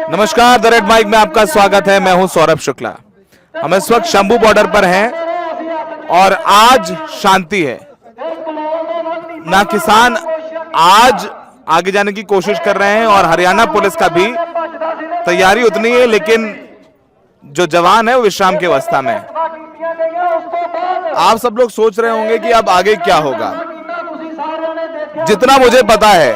नमस्कार, the red mic में आपका स्वागत है। मैं हूं सौरभ शुक्ला। हम इस वक्त शंभू बॉर्डर पर हैं और आज शांति है। ना किसान आज आगे जाने की कोशिश कर रहे हैं और हरियाणा पुलिस का भी तैयारी उतनी है, लेकिन जो जवान है वो विश्राम की अवस्था में है। आप सब लोग सोच रहे होंगे कि अब आगे क्या होगा। जितना मुझे पता है,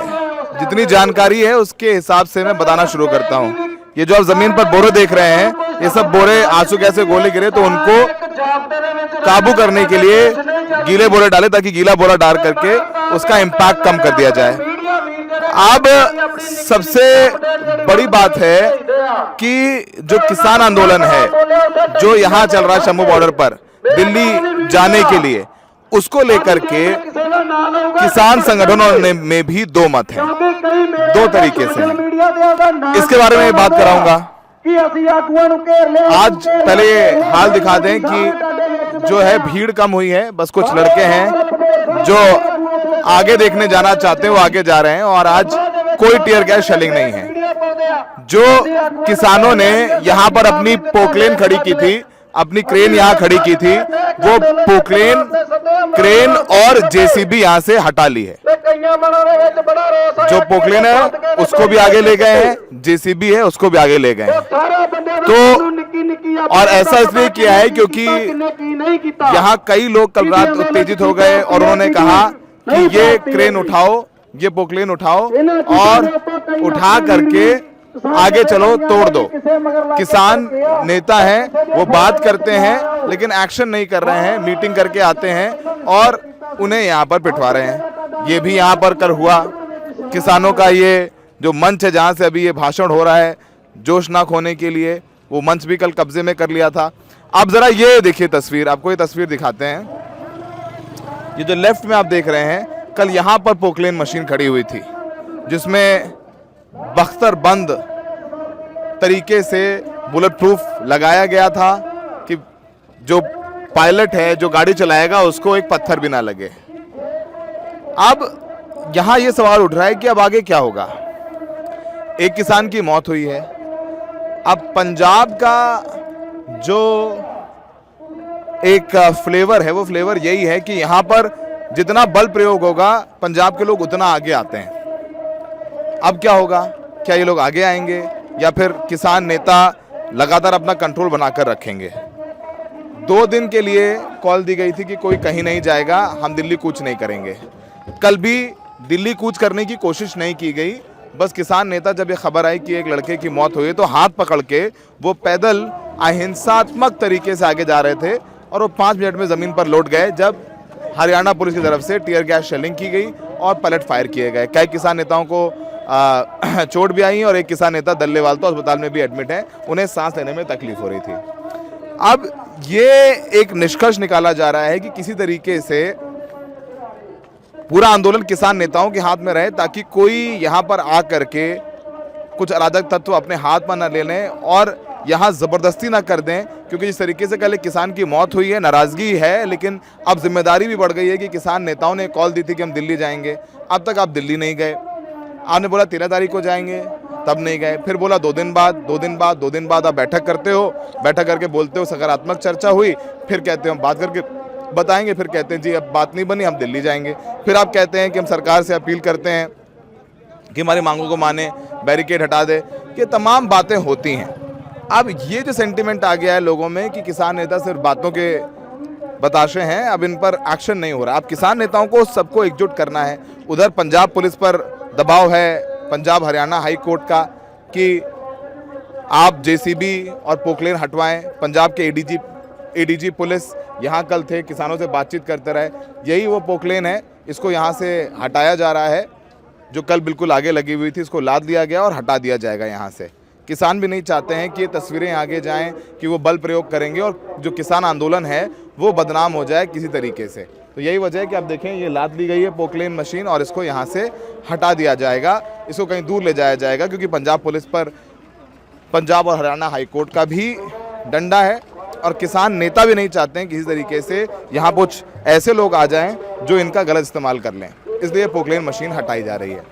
जितनी जानकारी है, उसके हिसाब से मैं बताना शुरू करता हूं। ये जो आप जमीन पर बोरे देख रहे हैं, ये सब बोरे आंसू कैसे गोले गिरे तो उनको काबू करने के लिए गीले बोरे डाले, ताकि गीला बोरा डाल करके उसका इम्पैक्ट कम कर दिया जाए। अब सबसे बड़ी बात है कि जो किसान आंदोलन है जो यहाँ चल रहा है शंभू बॉर्डर पर दिल्ली जाने के लिए, उसको लेकर के किसान संगठनों में भी दो मत हैं, दो तरीके से हैं। इसके बारे में बात कराऊंगा। आज पहले हाल दिखा दें कि जो है भीड़ कम हुई है, बस कुछ लड़के हैं जो आगे देखने जाना चाहते हैं, वो आगे जा रहे हैं और आज कोई टीयर गैस शेलिंग नहीं है। जो किसानों ने यहाँ पर अपनी पोकलेन खड़ी की थी, अपनी क्रेन यहाँ खड़ी की थी, वो पोकलेन, क्रेन और जेसीबी यहाँ से हटा ली है। जो पोकलेन है उसको भी आगे ले गए हैं, जेसीबी है उसको भी आगे ले गए हैं। तो और ऐसा इसलिए किया है क्योंकि यहाँ कई लोग कल रात उत्तेजित हो गए और उन्होंने कहा कि ये क्रेन उठाओ, ये पोकलेन उठाओ और उठा करके आगे चलो, तोड़ दो। किसान नेता हैं, वो बात करते हैं लेकिन एक्शन नहीं कर रहे हैं, मीटिंग करके आते हैं और उन्हें यहाँ पर पिटवा रहे हैं। ये भी यहाँ पर कल हुआ। किसानों का ये जो मंच है जहाँ से अभी ये भाषण हो रहा है जोशनाक होने के लिए, वो मंच भी कल कब्जे में कर लिया था। अब जरा ये देखिए तस्वीर, आपको ये तस्वीर दिखाते हैं। ये जो लेफ्ट में आप देख रहे हैं, कल यहाँ पर पोकलेन मशीन खड़ी हुई थी जिसमें बख्तर बंद तरीके से बुलेट प्रूफ लगाया गया था कि जो पायलट है, जो गाड़ी चलाएगा, उसको एक पत्थर भी ना लगे। अब यहां ये सवाल उठ रहा है कि अब आगे क्या होगा। एक किसान की मौत हुई है। अब पंजाब का जो एक फ्लेवर है, वो फ्लेवर यही है कि यहां पर जितना बल प्रयोग होगा, पंजाब के लोग उतना आगे आते हैं। अब क्या होगा? क्या ये लोग आगे आएंगे या फिर किसान नेता लगातार अपना कंट्रोल बनाकर रखेंगे? 2 दिन के लिए कॉल दी गई थी कि कोई कहीं नहीं जाएगा, हम दिल्ली कूच नहीं करेंगे। कल भी दिल्ली कूच करने की कोशिश नहीं की गई। बस किसान नेता जब ये खबर आई कि एक लड़के की मौत हुई तो हाथ पकड़ के वो पैदल अहिंसात्मक तरीके से आगे जा रहे थे और वो 5 मिनट में ज़मीन पर लौट गए जब हरियाणा पुलिस की तरफ से टीयर गैस शेलिंग की गई और पैलेट फायर किए गए। कई किसान नेताओं को चोट भी आई और एक किसान नेता दल्लेवाल तो अस्पताल में भी एडमिट है, उन्हें सांस लेने में तकलीफ हो रही थी। अब ये एक निष्कर्ष निकाला जा रहा है कि किसी तरीके से पूरा आंदोलन किसान नेताओं के हाथ में रहे, ताकि कोई यहाँ पर आ करके कुछ अराजक तत्व अपने हाथ में न ले लें और यहाँ ज़बरदस्ती ना कर दें। क्योंकि जिस तरीके से कल एक किसान की मौत हुई है, नाराज़गी है, लेकिन अब जिम्मेदारी भी बढ़ गई है कि किसान नेताओं ने कॉल दी थी कि हम दिल्ली जाएंगे। अब तक आप दिल्ली नहीं गए। आपने बोला 13 तारीख को जाएंगे, तब नहीं गए। फिर बोला 2 दिन बाद, 2 दिन बाद, 2 दिन बाद आप बैठक करते हो, बैठक करके बोलते हो सकारात्मक चर्चा हुई, फिर कहते हो हम बात करके बताएंगे, फिर कहते हैं जी अब बात नहीं बनी, हम दिल्ली जाएंगे। फिर आप कहते हैं कि हम सरकार से अपील करते हैं कि हमारी मांगों को माने, बैरिकेड हटा दे। ये तमाम बातें होती हैं। अब ये जो सेंटिमेंट आ गया है लोगों में कि किसान नेता सिर्फ बातों के बताशे हैं, अब इन पर एक्शन नहीं हो रहा। अब किसान नेताओं को सबको एकजुट करना है। उधर पंजाब पुलिस पर दबाव है, पंजाब हरियाणा हाई कोर्ट का, कि आप जेसीबी और पोकलेन हटवाएं। पंजाब के एडीजी पुलिस यहाँ कल थे, किसानों से बातचीत करते रहे। यही वो पोकलेन है, इसको यहाँ से हटाया जा रहा है, जो कल बिल्कुल आगे लगी हुई थी, इसको लाद लिया गया और हटा दिया जाएगा यहाँ से। किसान भी नहीं चाहते हैं कि ये तस्वीरें आगे जाएं कि वो बल प्रयोग करेंगे और जो किसान आंदोलन है वो बदनाम हो जाए किसी तरीके से। तो यही वजह है कि आप देखें ये लाद ली गई है पोकलेन मशीन और इसको यहाँ से हटा दिया जाएगा, इसको कहीं दूर ले जाया जाएगा, क्योंकि पंजाब पुलिस पर पंजाब और हरियाणा हाई कोर्ट का भी डंडा है और किसान नेता भी नहीं चाहते हैं किसी तरीके से यहाँ कुछ ऐसे लोग आ जाएं जो इनका गलत इस्तेमाल कर लें, इसलिए पोकलेन मशीन हटाई जा रही है।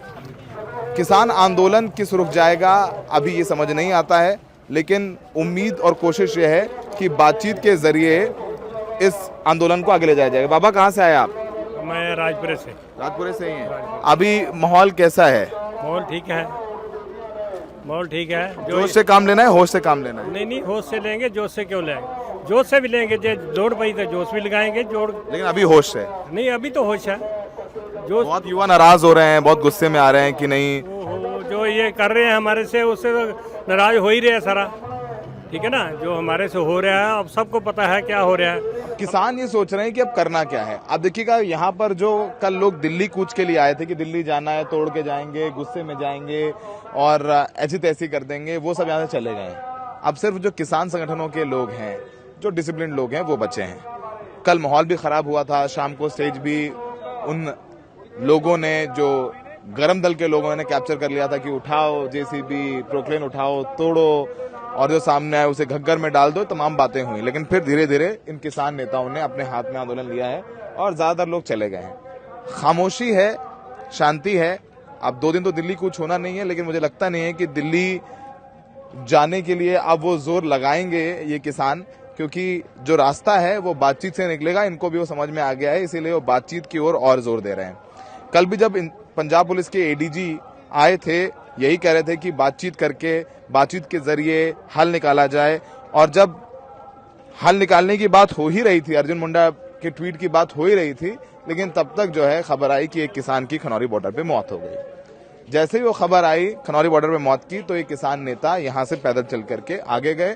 किसान आंदोलन किस रुख जाएगा अभी ये समझ नहीं आता है, लेकिन उम्मीद और कोशिश ये है कि बातचीत के जरिए इस आंदोलन को आगे ले जाया जाएगा। बाबा कहाँ से आए आप? मैं राजपुरे से। राजपुरे से ही हैं। अभी माहौल कैसा है? माहौल ठीक है, माहौल ठीक है। जोश से काम लेना है, होश से काम लेना है? नहीं, होश से लेंगे, जोश से क्यों लेंगे? जोश से भी लेंगे, जो जोड़ पड़ी तो जोश भी लगाएंगे, जोड़। लेकिन अभी होश है नहीं, अभी तो होश है। जोश। बहुत युवा नाराज हो रहे हैं, बहुत गुस्से में आ रहे हैं कि नहीं जो ये कर रहे हैं हमारे से, उससे तो नाराज हो ही रहे हैं सारा, ठीक है ना। जो हमारे से हो रहा है अब सबको पता है क्या हो रहा है। किसान ये सोच रहे हैं कि अब करना क्या है। अब देखिएगा यहाँ पर जो कल लोग दिल्ली कूच के लिए आए थे कि दिल्ली जाना है, तोड़ के जाएंगे, गुस्से में जाएंगे और ऐसी तैसी कर देंगे, वो सब यहाँ से चले गए। अब सिर्फ जो किसान संगठनों के लोग हैं, जो डिसिप्लिन लोग हैं, वो बचे हैं। कल माहौल भी खराब हुआ था, शाम को स्टेज भी उन लोगों ने, जो गरम दल के लोगों ने कैप्चर कर लिया था कि उठाओ जेसीबी, प्रोक्लेन उठाओ, तोड़ो और जो सामने आए उसे घग्गर में डाल दो, तमाम बातें हुई। लेकिन फिर धीरे धीरे इन किसान नेताओं ने अपने हाथ में आंदोलन लिया है और ज्यादातर लोग चले गए हैं। खामोशी है, शांति है। अब 2 दिन तो दिल्ली कूच होना नहीं है, लेकिन मुझे लगता नहीं है कि दिल्ली जाने के लिए अब वो जोर लगाएंगे ये किसान, क्योंकि जो रास्ता है वो बातचीत से निकलेगा। इनको भी वो समझ में आ गया है, इसीलिए वो बातचीत की ओर और जोर दे रहे हैं। कल भी जब पंजाब पुलिस के एडीजी आए थे, यही कह रहे थे कि बातचीत करके, बातचीत के जरिए हल निकाला जाए। और जब हल निकालने की बात हो ही रही थी, अर्जुन मुंडा के ट्वीट की बात हो ही रही थी, लेकिन तब तक जो है खबर आई कि एक किसान की खनौरी बॉर्डर पे मौत हो गई। जैसे ही वो खबर आई खनौरी बॉर्डर पे मौत की, तो एक किसान नेता यहां से पैदल चल करके आगे गए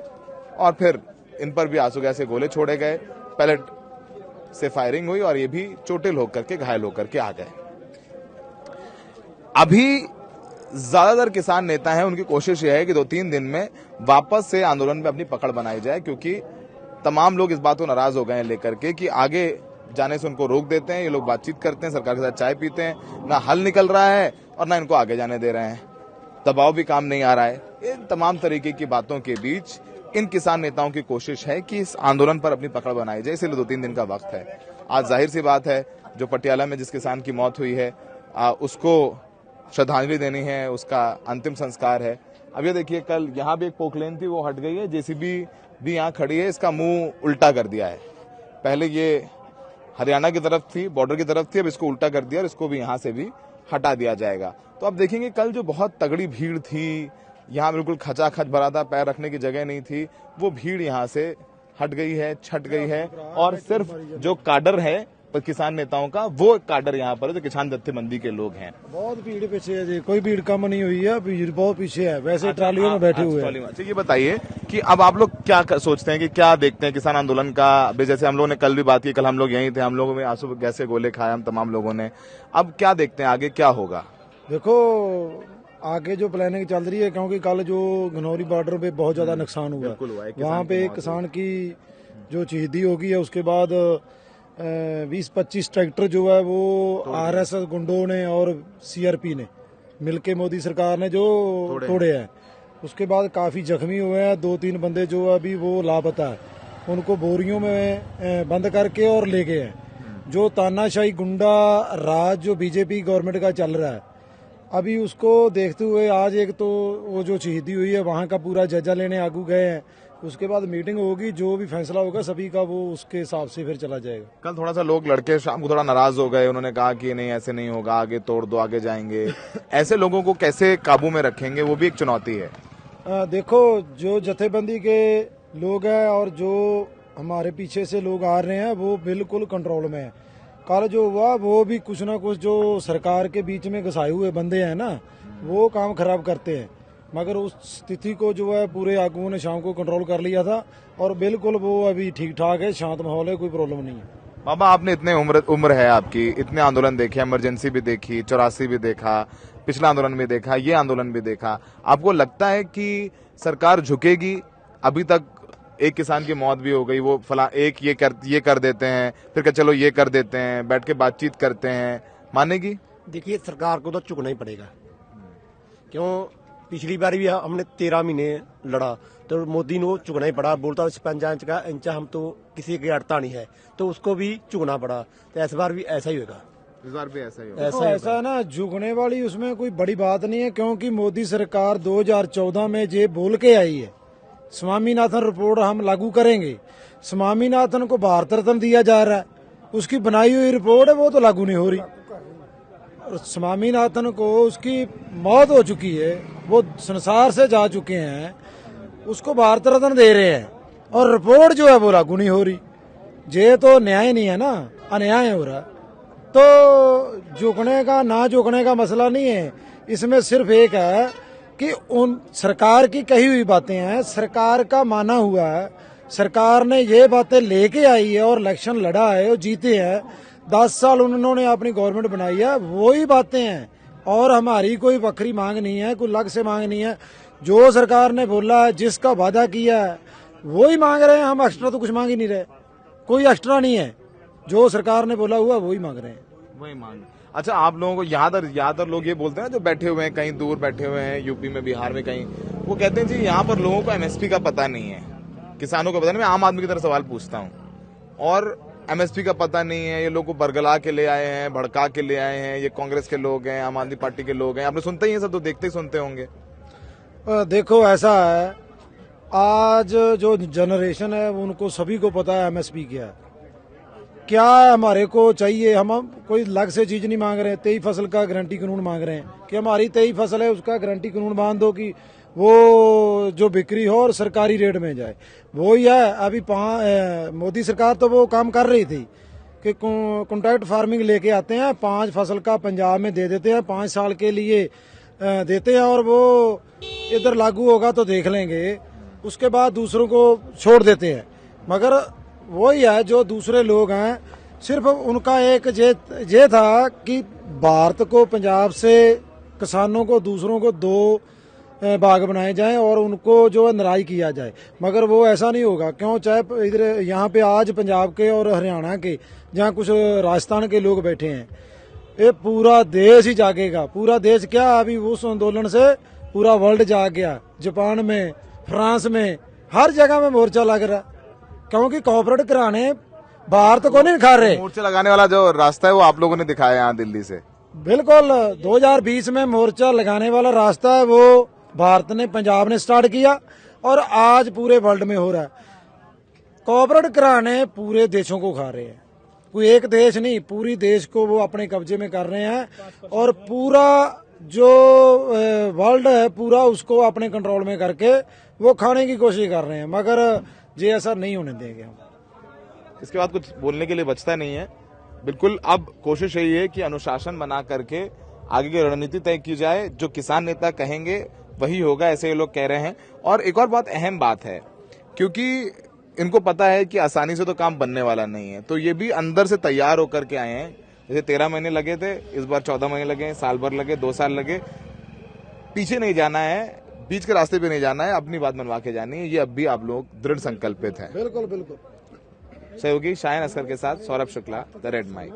और फिर इन पर भी आंसू गैस के गोले छोड़े गए, पैलेट से फायरिंग हुई और ये भी चोटिल होकर के, घायल होकर के आ गए। अभी ज्यादातर किसान नेता हैं, उनकी कोशिश यह है कि 2-3 दिन में वापस से आंदोलन पे अपनी पकड़ बनाई जाए, क्योंकि तमाम लोग इस बात को नाराज हो गए हैं लेकर के कि आगे जाने से उनको रोक देते हैं। ये लोग बातचीत करते हैं, सरकार के साथ चाय पीते हैं, ना हल निकल रहा है और ना इनको आगे जाने दे रहे हैं, दबाव भी काम नहीं आ रहा है। इन तमाम तरीके की बातों के बीच इन किसान नेताओं की कोशिश है कि इस आंदोलन पर अपनी पकड़ बनाई जाए, इसलिए 2-3 दिन का वक्त है। आज जाहिर सी बात है, जो पटियाला में जिस किसान की मौत हुई है उसको श्रद्धांजलि देनी है, उसका अंतिम संस्कार है। अब ये देखिए, कल यहाँ भी एक पोकलेन थी, वो हट गई है, जेसीबी भी यहाँ खड़ी है, इसका मुंह उल्टा कर दिया है। पहले ये हरियाणा की तरफ थी, बॉर्डर की तरफ थी, अब इसको उल्टा कर दिया और इसको भी यहाँ से भी हटा दिया जाएगा। तो अब देखेंगे, कल जो बहुत तगड़ी भीड़ थी, यहाँ बिल्कुल खचाखच भरा था, पैर रखने की जगह नहीं थी, वो भीड़ यहाँ से हट गई है, छट गई है। और सिर्फ जो काडर है किसान नेताओं का, वो काडर यहाँ पर है, जो किसान जत्थेबंदी के लोग हैं। बहुत भीड़ पीछे है जी, कोई भीड़ कम नहीं हुई है, भीड़ बहुत पीछे है। वैसे ट्रालियों में बैठे हुए हैं। अच्छा, ये बताइए कि अब आप लोग क्या सोचते हैं कि क्या देखते हैं किसान आंदोलन का? जैसे हम लोगों ने कल भी बात की, कल हम लोग यहीं थे, हम लोगों में आंसू गैस के गोले खाए हम तमाम लोगों ने। अब क्या देखते हैं आगे क्या होगा? देखो, आगे जो प्लानिंग चल रही है, क्योंकि कल जो घनौरी बॉर्डर पे बहुत ज्यादा नुकसान हुआ, वहाँ पे एक किसान की जो शहीदी होगी है, उसके बाद 20-25 ट्रैक्टर जो है वो आरएसएस गुंडों ने और सीआरपी ने मिलके, मोदी सरकार ने जो तोड़े हैं। उसके बाद काफी जख्मी हुए हैं, 2-3 बंदे जो अभी वो लापता है, उनको बोरियों में बंद करके और ले गए हैं। जो तानाशाही गुंडा राज जो बीजेपी गवर्नमेंट का चल रहा है, अभी उसको देखते हुए आज एक तो वो जो शहीदी हुई है वहाँ का पूरा जायजा लेने आगू गए हैं। उसके बाद मीटिंग होगी, जो भी फैसला होगा सभी का, वो उसके हिसाब से फिर चला जाएगा। कल थोड़ा सा लोग लड़के शाम को थोड़ा नाराज हो गए, उन्होंने कहा कि नहीं ऐसे नहीं होगा, आगे तोड़ दो, आगे जाएंगे। ऐसे लोगों को कैसे काबू में रखेंगे, वो भी एक चुनौती है। देखो, जो जथेबंदी के लोग हैं और जो हमारे पीछे से लोग आ रहे हैं, वो बिल्कुल कंट्रोल में है। कल जो हुआ वो भी कुछ ना कुछ जो सरकार के बीच में घुसाए हुए बंदे हैं ना, वो काम खराब करते हैं, मगर उस स्थिति को जो है पूरे आगुओं ने शाम को कंट्रोल कर लिया था और बिल्कुल वो अभी ठीक ठाक है, शांत माहौल है, कोई प्रॉब्लम नहीं है। बाबा, आपने इतने उम्र है आपकी, इतने आंदोलन देखे, इमरजेंसी भी देखी, 84 भी देखा, पिछला आंदोलन भी देखा, ये आंदोलन भी देखा, आपको लगता है कि सरकार झुकेगी? अभी तक एक किसान की मौत भी हो गई, वो फला एक ये कर देते हैं, फिर क्या चलो ये कर देते हैं, बैठ के बातचीत करते हैं, मानेगी? देखिए, सरकार को तो झुकना ही पड़ेगा। क्यों, पिछली बार भी हमने 13 महीने लड़ा तो मोदी ने झुकना ही पड़ा, बोलता 55 इंच हम तो किसी की अड़ता नहीं है, तो उसको भी झुकना पड़ा। तो इस बार भी ऐसा ही होगा। इस बार भी ऐसा ही होगा। देखो, ऐसा है ना, झुकने वाली उसमें कोई बड़ी बात नहीं है, क्योंकि मोदी सरकार 2014 में ये बोल के आई है स्वामीनाथन रिपोर्ट हम लागू करेंगे। स्वामीनाथन को भारत रत्न दिया जा रहा है, उसकी बनाई हुई रिपोर्ट है वो तो लागू नहीं हो रही। और स्वामीनाथन को उसकी मौत हो चुकी है, वो संसार से जा चुके हैं, उसको भारत रत्न दे रहे हैं और रिपोर्ट जो है वो लागू नहीं हो रही। ये तो न्याय नहीं है ना, अन्याय हो रहा है। तो झुकने का ना झुकने का मसला नहीं है, इसमें सिर्फ एक है कि उन सरकार की कही हुई बातें हैं, सरकार का माना हुआ है, सरकार ने ये बातें लेके आई है और इलेक्शन लड़ा है और जीते हैं। 10 साल उन्होंने अपनी गवर्नमेंट बनाई है, वही बातें हैं और हमारी कोई बकरी मांग नहीं है, कोई लग से मांग नहीं है। जो सरकार ने बोला है, जिसका वादा किया है वही मांग रहे हैं हम। एक्स्ट्रा तो कुछ मांग ही नहीं रहे, कोई एक्स्ट्रा नहीं है, जो सरकार ने बोला हुआ वही मांग रहे हैं, वही मांग। अच्छा, आप लोगों को ज्यादातर लोग ये बोलते हैं ना, जो बैठे हुए हैं कहीं दूर बैठे हुए हैं, यूपी में, बिहार में कहीं, वो कहते हैं जी यहाँ पर लोगों को एमएसपी का पता नहीं है, किसानों को पता नहीं। मैं आम आदमी की तरह सवाल पूछता हूँ, और एमएसपी का पता नहीं है, ये लोग को बरगला के ले आए हैं, भड़का के ले आए हैं, ये कांग्रेस के लोग हैं, आम आदमी पार्टी के लोग हैं। आपने सुनते ही है सब, तो देखते ही सुनते होंगे। देखो ऐसा है, आज जो जनरेशन है उनको सभी को पता है एमएसपी क्या है, क्या हमारे को चाहिए। हम कोई अलग से चीज नहीं मांग रहे हैं, 23 फसल का गारंटी कानून मांग रहे हैं कि हमारी 23 फसल है उसका गारंटी कानून बांध दो कि वो जो बिक्री हो और सरकारी रेट में जाए। वो ही है। अभी मोदी सरकार तो वो काम कर रही थी कि कॉन्ट्रैक्ट फार्मिंग लेके आते हैं, 5 फसल का पंजाब में दे देते हैं, 5 साल के लिए देते हैं और वो इधर लागू होगा तो देख लेंगे, उसके बाद दूसरों को छोड़ देते हैं। मगर वही है, जो दूसरे लोग हैं सिर्फ उनका एक ये था कि भारत को, पंजाब से किसानों को, दूसरों को 2 भाग बनाए जाएं और उनको जो है नाराज किया जाए। मगर वो ऐसा नहीं होगा, क्यों, चाहे इधर यहाँ पे आज पंजाब के और हरियाणा के, जहाँ कुछ राजस्थान के लोग बैठे हैं, ये पूरा देश ही जागेगा। पूरा देश क्या, अभी उस आंदोलन से पूरा वर्ल्ड जाग गया। जापान में, फ्रांस में, हर जगह में मोर्चा लग रहा, क्योंकि कॉर्पोरेट कराने भारत को नहीं खा रहे। मोर्चा लगाने वाला जो रास्ता है वो आप लोगों ने दिखाया यहाँ दिल्ली से। बिल्कुल, 2020 में मोर्चा लगाने वाला रास्ता है वो भारत ने, पंजाब ने स्टार्ट किया और आज पूरे वर्ल्ड में हो रहा है। कॉर्पोरेट कराने पूरे देशों को खा रहे हैं, कोई एक देश नहीं, पूरी देश को वो अपने कब्जे में कर रहे हैं और पूरा जो वर्ल्ड है पूरा उसको अपने कंट्रोल में करके वो खाने की कोशिश कर रहे हैं। मगर ये ऐसा नहीं होने देंगे हम। इसके बाद कुछ बोलने के लिए बचता नहीं है। बिल्कुल, अब कोशिश यही है कि अनुशासन बना करके आगे की रणनीति तय की जाए, जो किसान नेता कहेंगे वही होगा, ऐसे ये लोग कह रहे हैं। और एक और बहुत अहम बात है, क्योंकि इनको पता है कि आसानी से तो काम बनने वाला नहीं है, तो ये भी अंदर से तैयार होकर के आए हैं। जैसे 13 महीने लगे थे, इस बार 14 महीने लगे, साल भर लगे, 2 साल लगे। पीछे नहीं जाना है, बीच के रास्ते पे नहीं जाना है, अपनी बात मनवा के जानी है। ये अब भी आप लोग दृढ़ संकल्पित हैं। बिल्कुल बिल्कुल। सहयोगी शायन असगर के साथ Saurabh Shukla, the red mic.